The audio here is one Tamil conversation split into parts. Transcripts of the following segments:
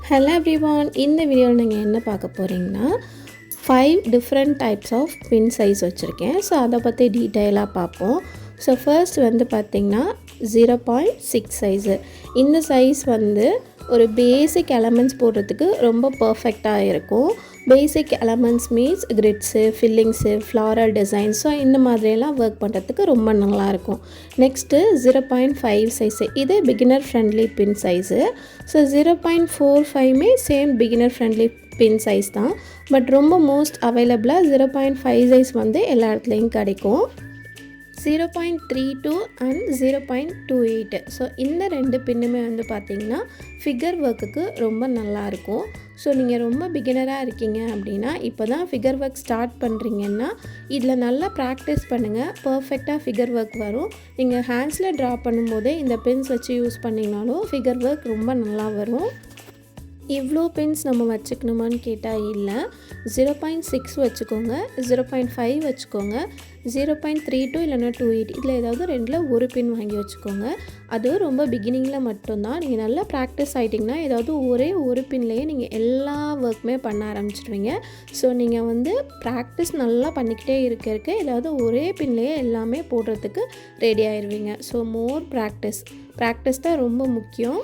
Hello everyone, இந்த வீடியோவில் நீங்கள் என்ன பார்க்க போகிறீங்கன்னா 5 different types of pin size வச்சுருக்கேன். ஸோ அதை பற்றி டீட்டெயிலாக பார்ப்போம். ஸோ ஃபர்ஸ்ட் வந்து பார்த்திங்கன்னா 0.6 சைஸு. இந்த சைஸ் வந்து ஒரு பேசிக் எலமெண்ட்ஸ் போடுறதுக்கு ரொம்ப பர்ஃபெக்டாக இருக்கும். Basic elements means grids, fillings, floral design, so இந்த மாதிரியெல்லாம் ஒர்க் பண்ணுறதுக்கு ரொம்ப நல்லாயிருக்கும். நெக்ஸ்ட்டு 0.5 சைஸு, இது beginner friendly pin size. So 0.45மே same beginner friendly pin size தான். பட் ரொம்ப மோஸ்ட் அவைலபிளாக 0.5 சைஸ் வந்து எல்லா இடத்துலையும் கிடைக்கும். 0.32 அண்ட் 0.28. ஸோ இந்த ரெண்டு பின்னுமே வந்து பார்த்திங்கன்னா ஃபிகர் ஒர்க்குக்கு ரொம்ப நல்லாயிருக்கும். ஸோ நீங்கள் ரொம்ப பிகினராக இருக்கீங்க அப்படின்னா, இப்போ தான் ஃபிகர் ஒர்க் ஸ்டார்ட் பண்ணுறீங்கன்னா இதில் நல்லா ப்ராக்டிஸ் பண்ணுங்கள். பர்ஃபெக்டாக ஃபிகர் ஒர்க் வரும். நீங்கள் ஹேண்ட்ஸில் ட்ரா பண்ணும்போதே இந்த பின்ஸ் வச்சு யூஸ் பண்ணிங்கனாலும் ஃபிகர் ஒர்க் ரொம்ப நல்லா வரும். இவ்வளோ பின்ஸ் நம்ம வச்சுக்கணுமான்னு கேட்டால் இல்லை. 0.6 வச்சுக்கோங்க, 0.5 வச்சுக்கோங்க, 0.32 இல்லைனா 28, இதில் ஏதாவது ரெண்டில் ஒரு பின் வாங்கி வச்சுக்கோங்க. அது ரொம்ப பிகினிங்கில் மட்டும்தான். நீங்கள் நல்லா ப்ராக்டிஸ் ஆகிட்டிங்கன்னா ஏதாவது ஒரே ஒரு பின்லேயே நீங்கள் எல்லா ஒர்க்குமே பண்ண ஆரம்பிச்சிடுவீங்க. ஸோ நீங்கள் வந்து ப்ராக்டிஸ் நல்லா பண்ணிக்கிட்டே இருக்க ஏதாவது ஒரே பின்லேயே எல்லாமே போடுறதுக்கு ரெடி ஆயிடுவீங்க. ஸோ மோர் ப்ராக்டிஸ் தான் ரொம்ப முக்கியம்.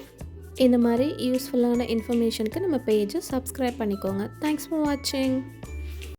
இந்த மாதிரி யூஸ்ஃபுல்லான இன்ஃபர்மேஷனுக்கு நம்ம பேஜை சப்ஸ்கிரைப் பண்ணிக்கோங்க. தேங்க்ஸ் ஃபார் வாட்சிங்.